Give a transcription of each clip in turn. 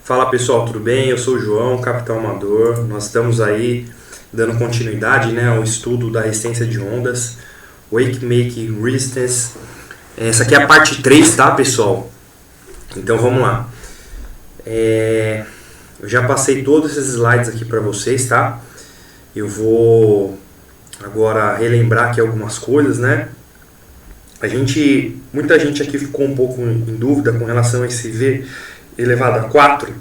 Fala pessoal, tudo bem? Eu sou o João, capitão amador. Nós estamos aí dando continuidade, né, ao estudo da resistência de ondas, Wake Make Resistance. Essa aqui é a parte 3, tá pessoal? Então vamos lá. Eu já passei todos esses slides aqui para vocês, tá? Eu vou agora relembrar aqui algumas coisas, né? Muita gente aqui ficou um pouco em dúvida com relação a esse V elevado a 4.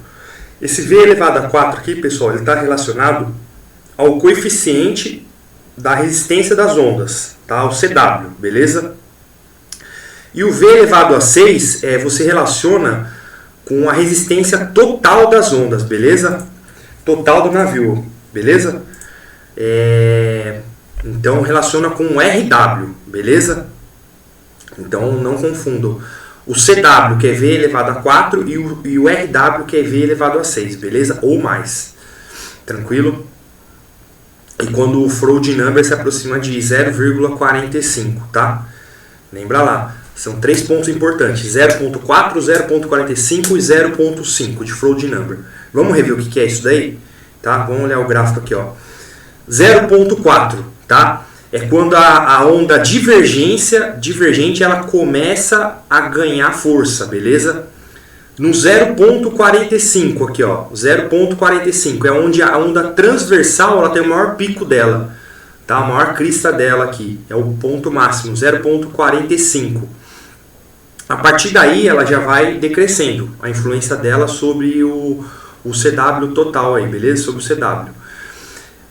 Esse V elevado a 4 aqui, pessoal, ele está relacionado ao coeficiente da resistência das ondas, tá? O CW, beleza? E o V elevado a 6 você relaciona com a resistência total das ondas, beleza? Total do navio, beleza? Então relaciona com o RW, beleza? Então não confundam o CW, que é V elevado a 4, e o RW, que é V elevado a 6, beleza? Ou mais. Tranquilo? E quando o Froude Number se aproxima de 0,45, tá? Lembra lá. São 3 pontos importantes. 0,4, 0,45 e 0,5 de Froude Number. Vamos rever o que é isso daí? Tá? Vamos olhar o gráfico aqui, ó. 0,4, tá? É quando a onda divergente ela começa a ganhar força, beleza? No 0,45 aqui, ó, 0,45 é onde a onda transversal ela tem o maior pico dela, tá? A maior crista dela aqui, é o ponto máximo, 0,45. A partir daí ela já vai decrescendo, a influência dela sobre o CW total aí, beleza? Sobre o CW.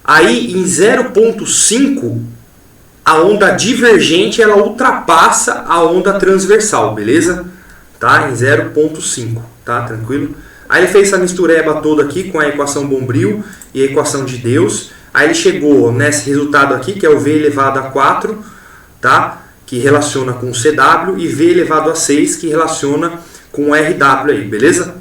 Aí em 0,5 a onda divergente ela ultrapassa a onda transversal, beleza? Tá? Em 0,5, tá? Tranquilo? Aí ele fez essa mistureba toda aqui com a equação Bombril e a equação de Deus. Aí ele chegou nesse resultado aqui, que é o V elevado a 4, tá? Que relaciona com o CW, e V elevado a 6, que relaciona com o RW aí, beleza?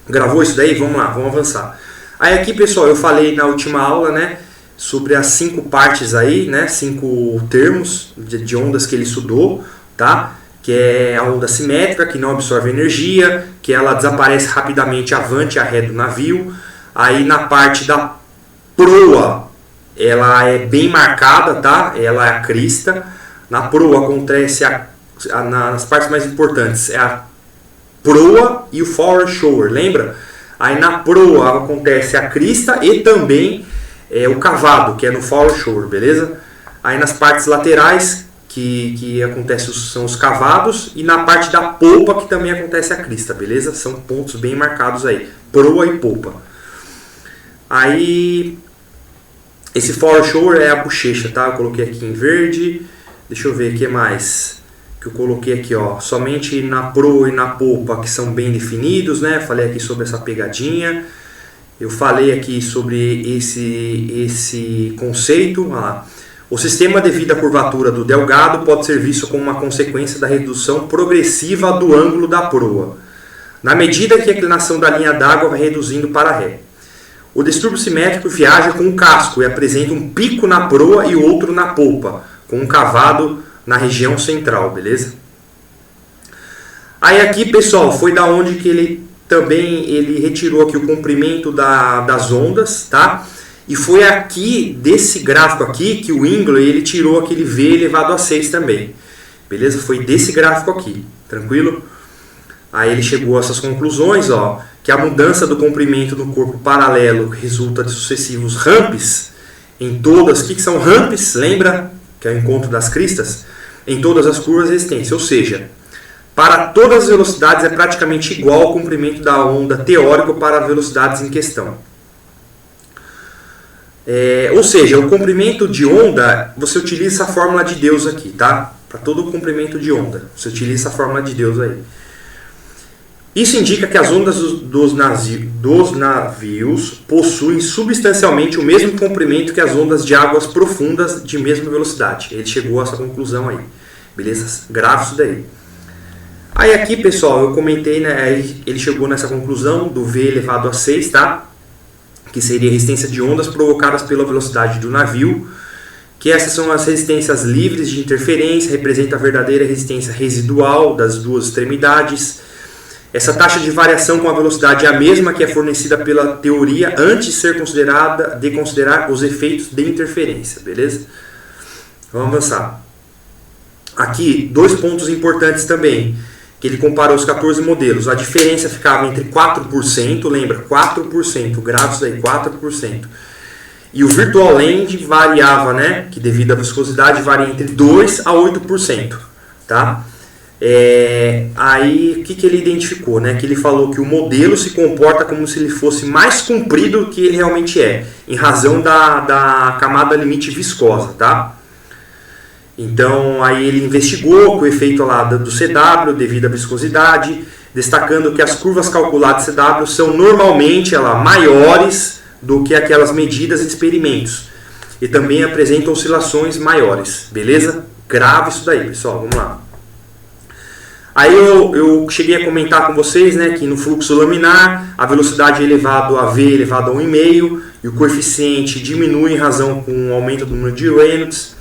Gravou isso daí? Vamos lá, vamos avançar. Aí aqui, pessoal, eu falei na última aula, né? Sobre as 5 partes aí, né? 5 termos de ondas que ele estudou, tá? Que é a onda simétrica, que não absorve energia, que ela desaparece rapidamente avante e arré do navio. Aí na parte da proa, ela é bem marcada, tá? Ela é a crista. Na proa acontece, nas partes mais importantes, é a proa e o forward shower, lembra? Aí na proa acontece a crista e também o cavado, que é no forward shower, beleza? Aí nas partes laterais, que acontece são os cavados, e na parte da polpa, que também acontece a crista, beleza? São pontos bem marcados aí, proa e polpa. Aí, esse forward shower é a bochecha, tá? Eu coloquei aqui em verde. Deixa eu ver o que mais que eu coloquei aqui, ó. Somente na proa e na polpa, que são bem definidos, né? Falei aqui sobre essa pegadinha. Eu falei aqui sobre esse conceito. Olha lá. O sistema devido à curvatura do delgado pode ser visto como uma consequência da redução progressiva do ângulo da proa, na medida que a inclinação da linha d'água vai reduzindo para ré. O distúrbio simétrico viaja com o casco e apresenta um pico na proa e outro na polpa, com um cavado na região central, beleza? Aí aqui, pessoal, foi da onde que ele retirou aqui o comprimento das ondas, tá? E foi aqui, desse gráfico aqui, que o Ingley ele tirou aquele V elevado a 6 também. Beleza? Foi desse gráfico aqui, tranquilo? Aí ele chegou a essas conclusões, ó, que a mudança do comprimento do corpo paralelo resulta de sucessivos ramps em todas... O que são ramps? Lembra? Que é o encontro das cristas? Em todas as curvas de resistência. Ou seja, para todas as velocidades é praticamente igual ao comprimento da onda teórico para as velocidades em questão. Ou seja, o comprimento de onda, você utiliza a fórmula de Deus aqui, tá? Para todo o comprimento de onda, você utiliza a fórmula de Deus aí. Isso indica que as ondas dos navios possuem substancialmente o mesmo comprimento que as ondas de águas profundas de mesma velocidade. Ele chegou a essa conclusão aí. Beleza? Grave isso daí. Aí aqui, pessoal, eu comentei, né? Ele chegou nessa conclusão do V elevado a 6, tá? Que seria a resistência de ondas provocadas pela velocidade do navio, que essas são as resistências livres de interferência, representa a verdadeira resistência residual das duas extremidades. Essa taxa de variação com a velocidade é a mesma que é fornecida pela teoria antes de ser considerar os efeitos de interferência, beleza? Vamos avançar. Aqui, 2 pontos importantes também, que ele comparou os 14 modelos. A diferença ficava entre 4%, lembra? 4%, grave isso daí, 4%. E o Virtual Land variava, né? Que devido à viscosidade varia entre 2% a 8%, tá? Aí, o que ele identificou? Né? Que ele falou que o modelo se comporta como se ele fosse mais comprido do que ele realmente é, em razão da camada limite viscosa, tá? Então, aí ele investigou o efeito lá do CW devido à viscosidade, destacando que as curvas calculadas de CW são normalmente maiores do que aquelas medidas em experimentos e também apresentam oscilações maiores, beleza? Grave isso daí, pessoal, vamos lá. Aí eu cheguei a comentar com vocês, né, que no fluxo laminar a velocidade é elevado a V elevado a 1,5 e o coeficiente diminui em razão com o aumento do número de Reynolds.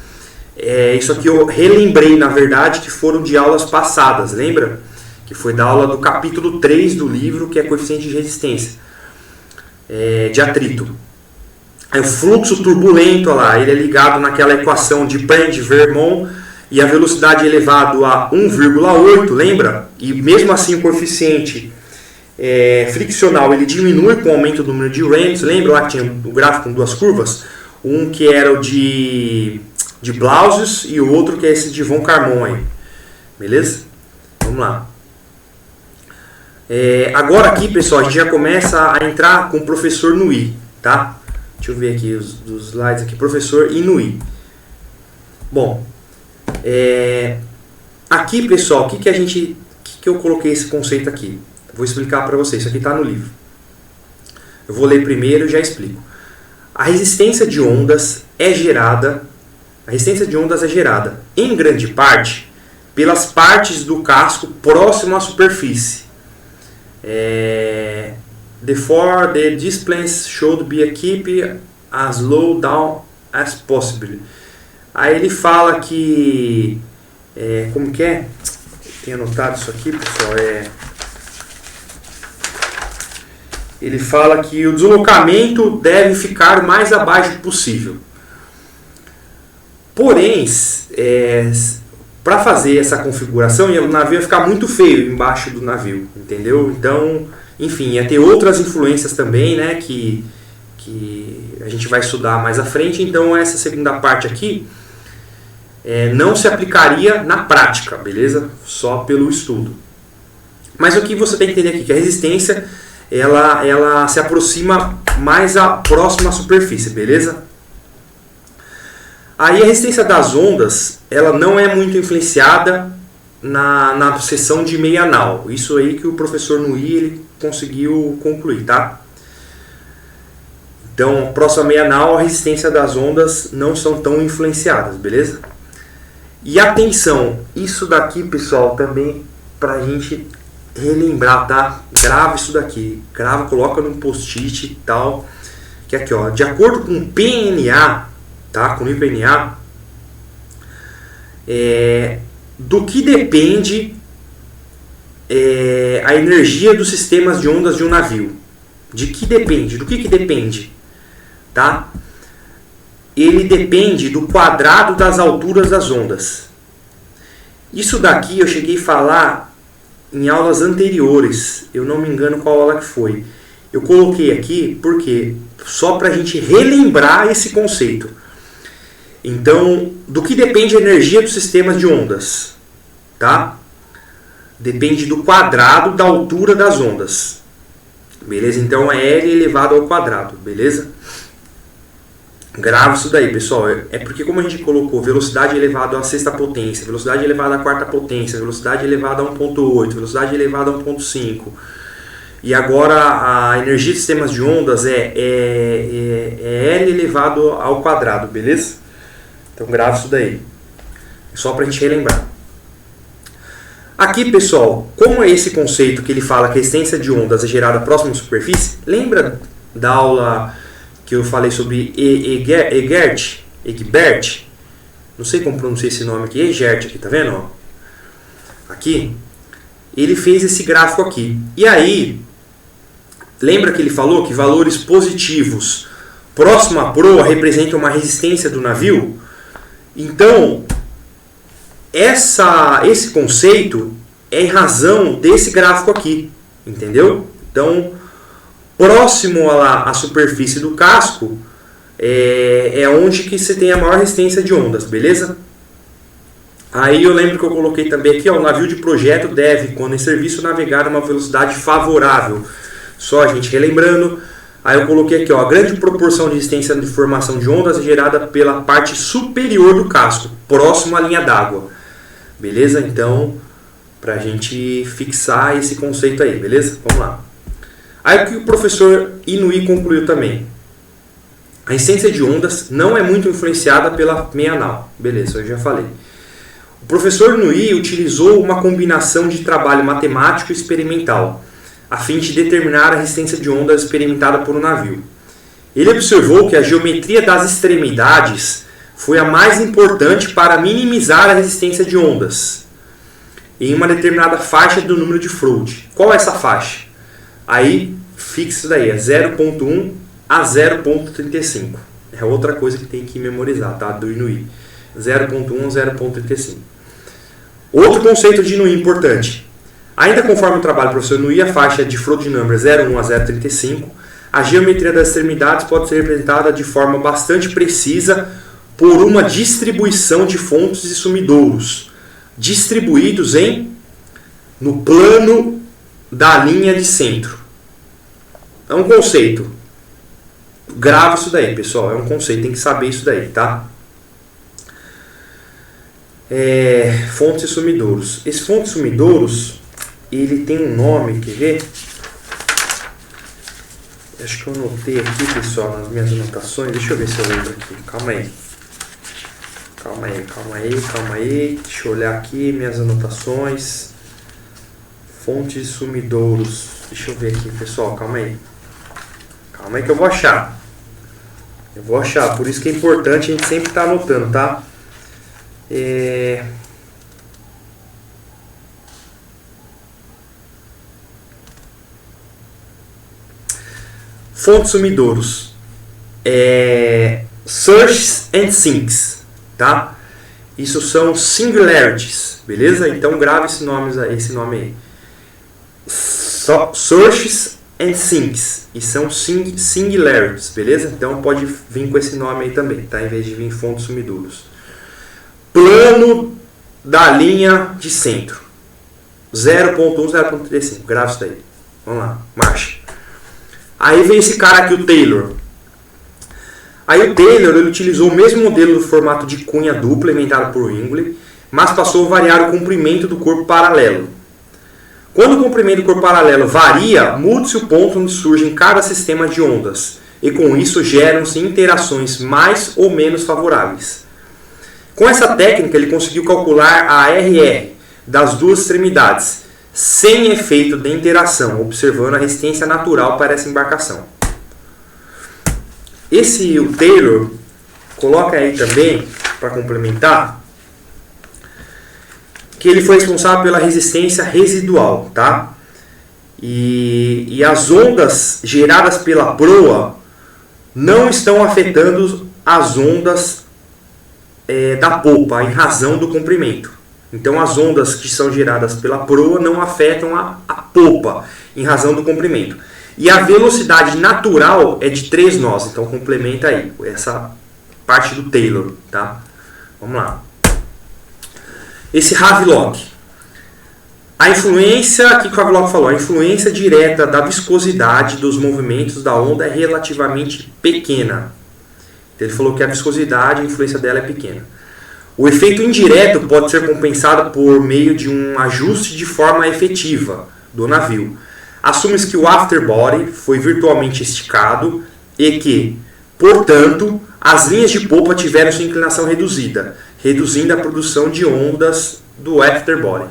Isso aqui eu relembrei, na verdade, que foram de aulas passadas, lembra? Que foi da aula do capítulo 3 do livro, que é coeficiente de resistência, de atrito. Aí o fluxo turbulento, ele é ligado naquela equação de Brand-Vermont, e a velocidade é elevado a 1,8, lembra? E mesmo assim o coeficiente friccional ele diminui com o aumento do número de Reynolds. Lembra lá que tinha o gráfico com 2 curvas? Um que era o de Blausius e o outro que é esse de von Karman aí. Beleza? Vamos lá. Agora aqui, pessoal, a gente já começa a entrar com o professor Nui, tá? Deixa eu ver aqui os slides aqui. Professor Inui. Bom, aqui, pessoal, que eu coloquei esse conceito aqui? Vou explicar para vocês. Isso aqui está no livro. Eu vou ler primeiro e já explico. A resistência de ondas é gerada em grande parte pelas partes do casco próximo à superfície. Therefore, the distance should be kept as low down as possible. Aí ele fala que... como que é? Tenho anotado isso aqui, pessoal. Ele fala que o deslocamento deve ficar o mais abaixo possível. Porém, para fazer essa configuração, o navio ia ficar muito feio embaixo do navio, entendeu? Então, enfim, ia ter outras influências também, né, que a gente vai estudar mais à frente. Então, essa segunda parte aqui não se aplicaria na prática, beleza? Só pelo estudo. Mas o que você tem que entender aqui, que a resistência ela se aproxima mais próxima à superfície, beleza? Aí a resistência das ondas, ela não é muito influenciada na seção de meia nau. Isso aí que o professor Nui ele conseguiu concluir, tá? Então, próximo à meia nau, a resistência das ondas não são tão influenciadas, beleza? E atenção, isso daqui, pessoal, também pra gente relembrar, tá? Grava isso daqui, coloca num post-it e tal. Que aqui, ó, de acordo com o PNA, tá? Com o IPNA, do que depende a energia dos sistemas de ondas de um navio? De que depende? Do que depende? Tá? Ele depende do quadrado das alturas das ondas. Isso daqui eu cheguei a falar em aulas anteriores. Eu não me engano qual aula que foi. Eu coloquei aqui porque só para a gente relembrar esse conceito. Então, do que depende a energia dos sistemas de ondas? Tá? Depende do quadrado da altura das ondas. Beleza? Então é L elevado ao quadrado. Beleza? Grava isso daí, pessoal. É porque como a gente colocou velocidade elevada à sexta potência, velocidade elevada à quarta potência, velocidade elevada a 1.8, velocidade elevada a 1.5. E agora a energia de sistemas de ondas é L elevado ao quadrado, beleza? Então grava isso daí. Só para a gente relembrar. Aqui, pessoal, como é esse conceito que ele fala que a resistência de ondas é gerada próximo à superfície, lembra da aula que eu falei sobre Egbert? Não sei como pronunciar esse nome aqui, Egert aqui, tá vendo? Aqui, ele fez esse gráfico aqui. E aí, lembra que ele falou que valores positivos próximo à proa representam uma resistência do navio? Então, esse conceito é em razão desse gráfico aqui, entendeu? Então, próximo à superfície do casco é onde que você tem a maior resistência de ondas, beleza? Aí eu lembro que eu coloquei também aqui, ó, o navio de projeto deve, quando em serviço, navegar a uma velocidade favorável. Só a gente relembrando, aí eu coloquei aqui, ó, a grande proporção de resistência de formação de ondas é gerada pela parte superior do casco, próximo à linha d'água. Beleza? Então, pra gente fixar esse conceito aí, beleza? Vamos lá. Aí o que o professor Inouye concluiu também? A resistência de ondas não é muito influenciada pela meia-nau. Beleza, eu já falei. O professor Inouye utilizou uma combinação de trabalho matemático e experimental, a fim de determinar a resistência de ondas experimentada por um navio. Ele observou que a geometria das extremidades foi a mais importante para minimizar a resistência de ondas em uma determinada faixa do número de Froude. Qual é essa faixa? Aí, fixa isso daí, é 0.1 a 0.35. É outra coisa que tem que memorizar, tá? Do Inouye. 0.1 a 0.35. Outro conceito de Inouye importante. Ainda conforme o trabalho do professor Inouye, a faixa de Froude number 0.1 a 0.35, a geometria das extremidades pode ser representada de forma bastante precisa por uma distribuição de fontes e sumidouros, distribuídos no plano da linha de centro. É um conceito. Grava isso daí, pessoal. É um conceito, tem que saber isso daí, tá? Fontes e sumidouros. Esse fontes e sumidouros, ele tem um nome, quer ver? Acho que eu anotei aqui, pessoal, nas minhas anotações. Deixa eu ver se eu lembro aqui. Calma aí. Deixa eu olhar aqui minhas anotações. Fontes e sumidouros. Deixa eu ver aqui, pessoal. Calma aí que eu vou achar. Por isso que é importante a gente sempre estar anotando, tá? Fontes e sumidouros. Surges and sinks, tá? Isso são singularities, beleza? Então grave esse nome aí. Surges and sinks, e são singularities, beleza? Então pode vir com esse nome aí também, tá? Em vez de vir fontes e sumidouros. Plano da linha de centro. 0.1, 0.35, grave isso daí. Vamos lá, marcha. Aí vem esse cara aqui, o Taylor. Aí o Taylor ele utilizou o mesmo modelo do formato de cunha dupla inventado por Ringley, mas passou a variar o comprimento do corpo paralelo. Quando o comprimento do corpo paralelo varia, muda-se o ponto onde surge em cada sistema de ondas, e com isso geram-se interações mais ou menos favoráveis. Com essa técnica ele conseguiu calcular a RR das duas extremidades, sem efeito de interação, observando a resistência natural para essa embarcação. O Taylor coloca aí também, para complementar, que ele foi responsável pela resistência residual, tá? E as ondas geradas pela proa não estão afetando as ondas da polpa, em razão do comprimento. Então as ondas que são geradas pela proa não afetam a polpa, em razão do comprimento. E a velocidade natural é de 3 nós, então complementa aí essa parte do Taylor, tá? Vamos lá. Esse Havelock. A influência, o que o Havelock falou? A influência direta da viscosidade dos movimentos da onda é relativamente pequena. Então, ele falou que a viscosidade, a influência dela é pequena. O efeito indireto pode ser compensado por meio de um ajuste de forma efetiva do navio. Assume-se que o afterbody foi virtualmente esticado e que, portanto, as linhas de polpa tiveram sua inclinação reduzida, reduzindo a produção de ondas do afterbody.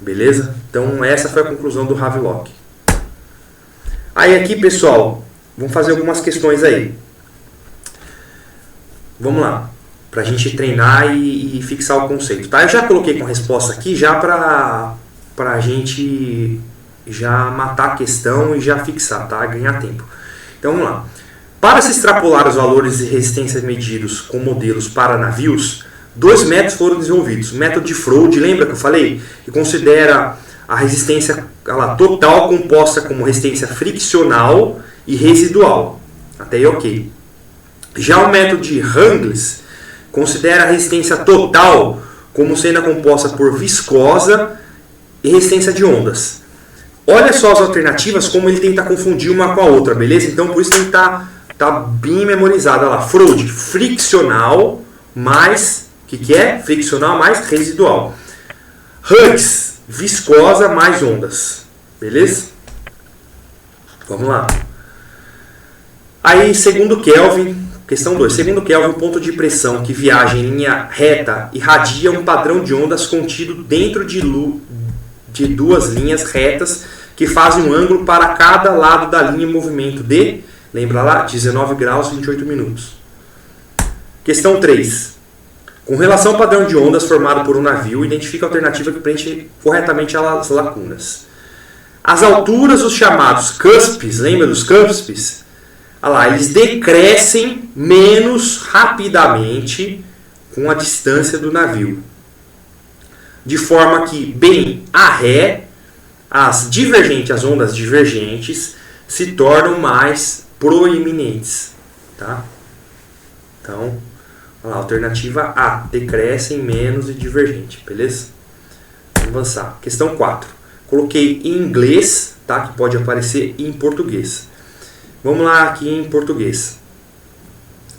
Beleza? Então essa foi a conclusão do Havelock. Aí aqui, pessoal, vamos fazer algumas questões aí. Vamos lá, para a gente treinar e fixar o conceito. Tá? Eu já coloquei com a resposta aqui já para para a gente já matar a questão e já fixar, tá? Ganhar tempo. Então vamos lá. Para se extrapolar os valores de resistência medidos com modelos para navios, 2 métodos foram desenvolvidos. O método de Froude, lembra que eu falei? Que considera a resistência total composta como resistência friccional e residual. Até aí ok. Já o método de Rangles considera a resistência total como sendo composta por viscosa e resistência de ondas. Olha só as alternativas, como ele tenta confundir uma com a outra, beleza? Então por isso tem que estar bem memorizada lá. Froude, friccional mais... O que é? Friccional mais residual. Hughes, viscosa mais ondas. Beleza? Vamos lá. Aí, segundo Kelvin, questão 2. Segundo Kelvin, o ponto de pressão que viaja em linha reta irradia um padrão de ondas contido dentro de 2 linhas retas que fazem um ângulo para cada lado da linha em movimento de, lembra lá, 19 graus e 28 minutos. Questão 3. Com relação ao padrão de ondas formado por um navio, identifica a alternativa que preenche corretamente as lacunas. As alturas, os chamados cuspes, lembra dos cuspes? Eles decrescem menos rapidamente com a distância do navio. De forma que, bem a ré, as ondas divergentes, se tornam mais proeminentes. Tá? Então, alternativa A, decrescem menos e divergente, beleza? Vamos avançar. Questão 4. Coloquei em inglês, tá? Que pode aparecer em português. Vamos lá aqui em português.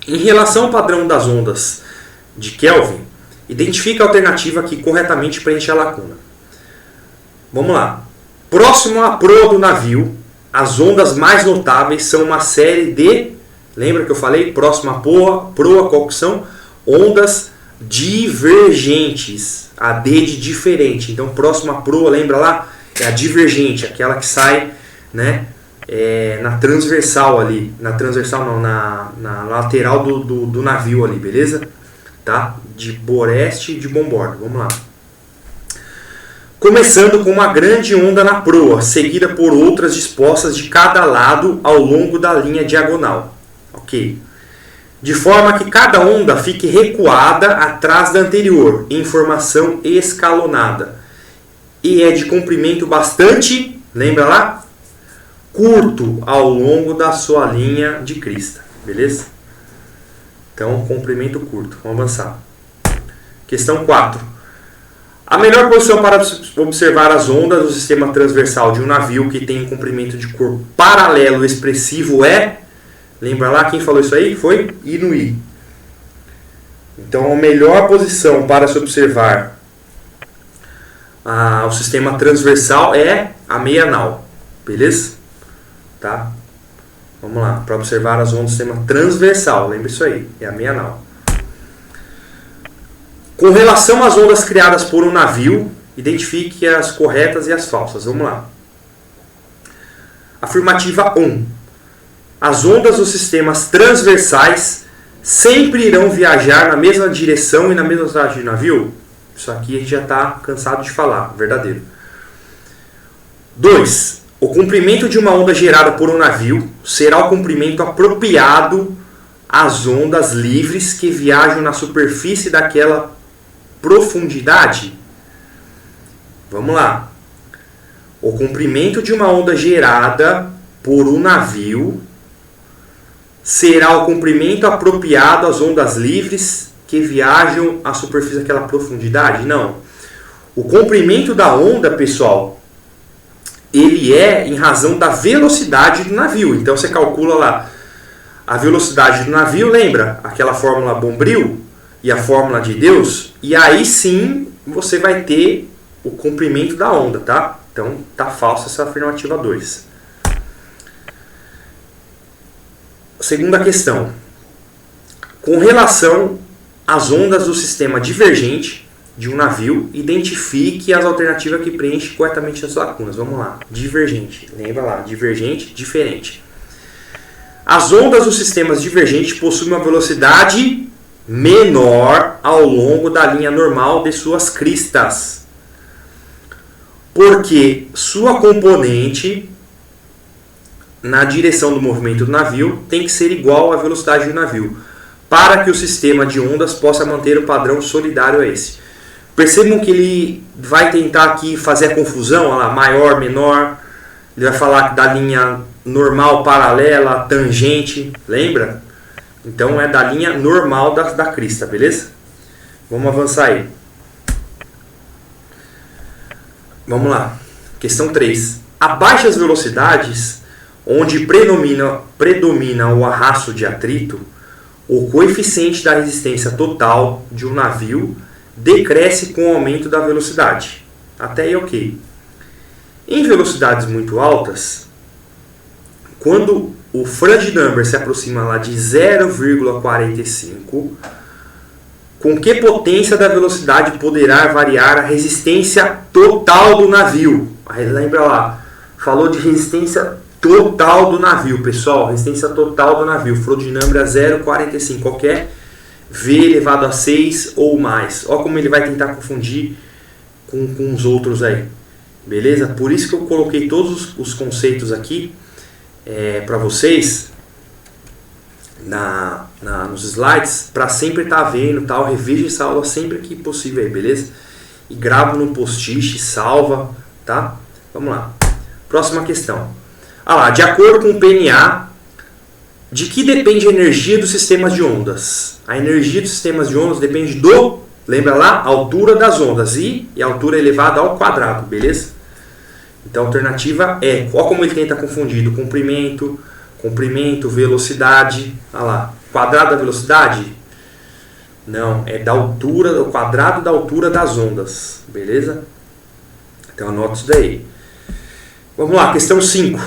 Em relação ao padrão das ondas de Kelvin, identifica a alternativa que corretamente preenche a lacuna. Vamos lá. Próximo à proa do navio, as ondas mais notáveis são uma série de... Lembra que eu falei? Próximo à proa, qual que são? Ondas divergentes. A D de diferente. Então, próximo à proa, lembra lá? É a divergente, aquela que sai, né, na transversal ali. Na transversal não, na lateral do navio ali, beleza? Tá? De boreste e de bombordo. Vamos lá. Começando com uma grande onda na proa, seguida por outras dispostas de cada lado ao longo da linha diagonal. Ok. De forma que cada onda fique recuada atrás da anterior, em formação escalonada. E é de comprimento bastante, lembra lá? Curto ao longo da sua linha de crista. Beleza? Então, comprimento curto. Vamos avançar. Questão 4. A melhor posição para observar as ondas do sistema transversal de um navio que tem um comprimento de corpo paralelo expressivo é... Lembra lá quem falou isso aí? Foi Inouye. Então, a melhor posição para se observar o sistema transversal é a meia nau. Beleza? Tá? Vamos lá. Para observar as ondas do sistema transversal. Lembra isso aí. É a meia nau. Com relação às ondas criadas por um navio, identifique as corretas e as falsas. Vamos lá. Afirmativa 1. As ondas dos sistemas transversais sempre irão viajar na mesma direção e na mesma velocidade de navio? Isso aqui a gente já está cansado de falar, verdadeiro. 2. O comprimento de uma onda gerada por um navio será o comprimento apropriado às ondas livres que viajam na superfície daquela profundidade? Vamos lá. O comprimento de uma onda gerada por um navio será o comprimento apropriado às ondas livres que viajam à superfície daquela profundidade? Não. O comprimento da onda, pessoal, ele é em razão da velocidade do navio. Então você calcula lá a velocidade do navio, lembra? Aquela fórmula Bombril e a fórmula de Deus. E aí sim você vai ter o comprimento da onda, tá? Então tá falsa essa afirmativa 2. Segunda questão. Com relação às ondas do sistema divergente de um navio, identifique as alternativas que preenchem corretamente as lacunas. Vamos lá. Divergente. Lembra lá. Divergente, diferente. As ondas dos sistemas divergentes possuem uma velocidade menor ao longo da linha normal de suas cristas. Porque sua componente na direção do movimento do navio tem que ser igual à velocidade do navio, para que o sistema de ondas possa manter o padrão solidário a esse. Percebam que ele vai tentar aqui fazer a confusão, olha lá, maior, menor. Ele vai falar da linha normal, paralela, tangente, lembra? Então é da linha normal da crista, beleza? Vamos avançar aí. Vamos lá. Questão 3. A baixas velocidades, onde predomina o arrasto de atrito, o coeficiente da resistência total de um navio decresce com o aumento da velocidade. Até aí ok. Em velocidades muito altas, quando o Froude number se aproxima lá de 0,45, com que potência da velocidade poderá variar a resistência total do navio? Aí lembra lá, falou de resistência total do navio, pessoal. Resistência total do navio. Froude number é 0,45. Qualquer V elevado a 6 ou mais. Olha como ele vai tentar confundir com os outros aí. Beleza? Por isso que eu coloquei todos os conceitos aqui para vocês nos slides, para sempre estar vendo, tal. Reveja essa aula sempre que possível aí, beleza? E grava no post-it, salva, tá? Vamos lá. Próxima questão. De acordo com o PNA, de que depende a energia dos sistemas de ondas? A energia dos sistemas de ondas depende lembra lá, altura das ondas, e a altura elevada ao quadrado, beleza? Então a alternativa é, olha como ele tenta confundir, do comprimento, velocidade, olha lá, quadrado da velocidade? Não, é da altura, do quadrado da altura das ondas, beleza? Então anota isso daí. Vamos lá, questão 5.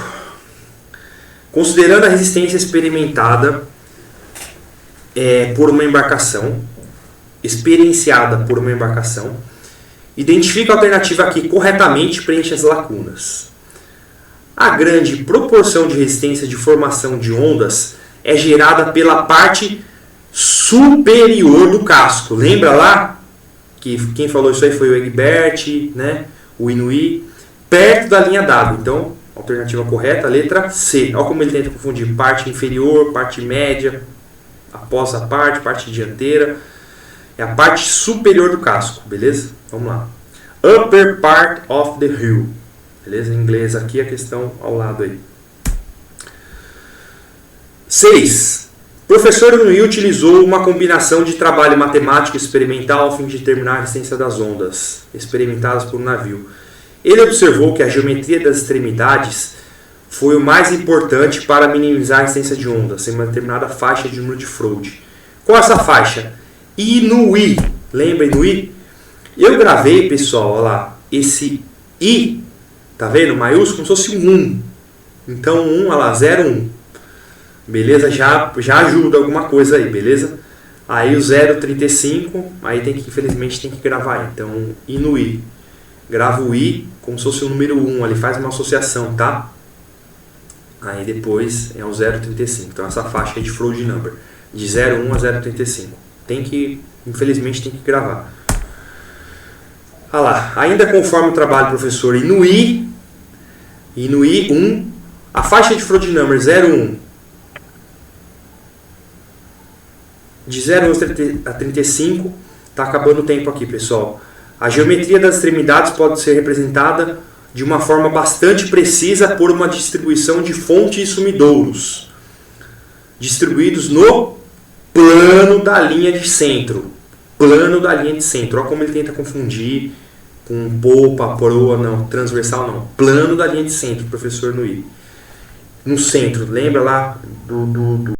Considerando a resistência experimentada experienciada por uma embarcação, identifica a alternativa aqui corretamente e preenche as lacunas. A grande proporção de resistência de formação de ondas é gerada pela parte superior do casco. Lembra lá que quem falou isso aí foi o Egbert, né? O Inouye, perto da linha d'água. Então, alternativa correta, letra C. Olha como ele tenta confundir parte inferior, parte média, após a parte dianteira. É a parte superior do casco, beleza? Vamos lá. Upper part of the hull. Beleza? Em inglês aqui, a questão ao lado aí. 6. O professor Inouye utilizou uma combinação de trabalho matemático e experimental a fim de determinar a resistência das ondas experimentadas por um navio. Ele observou que a geometria das extremidades foi o mais importante para minimizar a resistência de ondas em uma determinada faixa de número de Froude. Qual é essa faixa? Inouye. Lembra Inouye? Eu gravei, pessoal, olha lá, esse I, tá vendo? Maiúsculo, como se fosse um 1. Então 1, olha lá, 0, 1. Beleza? Já ajuda alguma coisa aí, beleza? Aí o 0,35, aí infelizmente tem que gravar aí. Então, Inouye. Grava o I como se fosse o número 1, ali faz uma associação, tá? Aí depois é o 0,35. Então essa faixa é de Froude number, de 0,1 a 0,35. Infelizmente tem que gravar. Olha lá, ainda conforme o trabalho do professor Inouye 1, a faixa de Froude number 0,1 de 0,1 a 35, tá acabando o tempo aqui, pessoal. A geometria das extremidades pode ser representada de uma forma bastante precisa por uma distribuição de fontes e sumidouros, distribuídos no plano da linha de centro. Plano da linha de centro. Olha como ele tenta confundir com polpa, proa, não, transversal não. Plano da linha de centro, professor Inouye. No centro, lembra lá do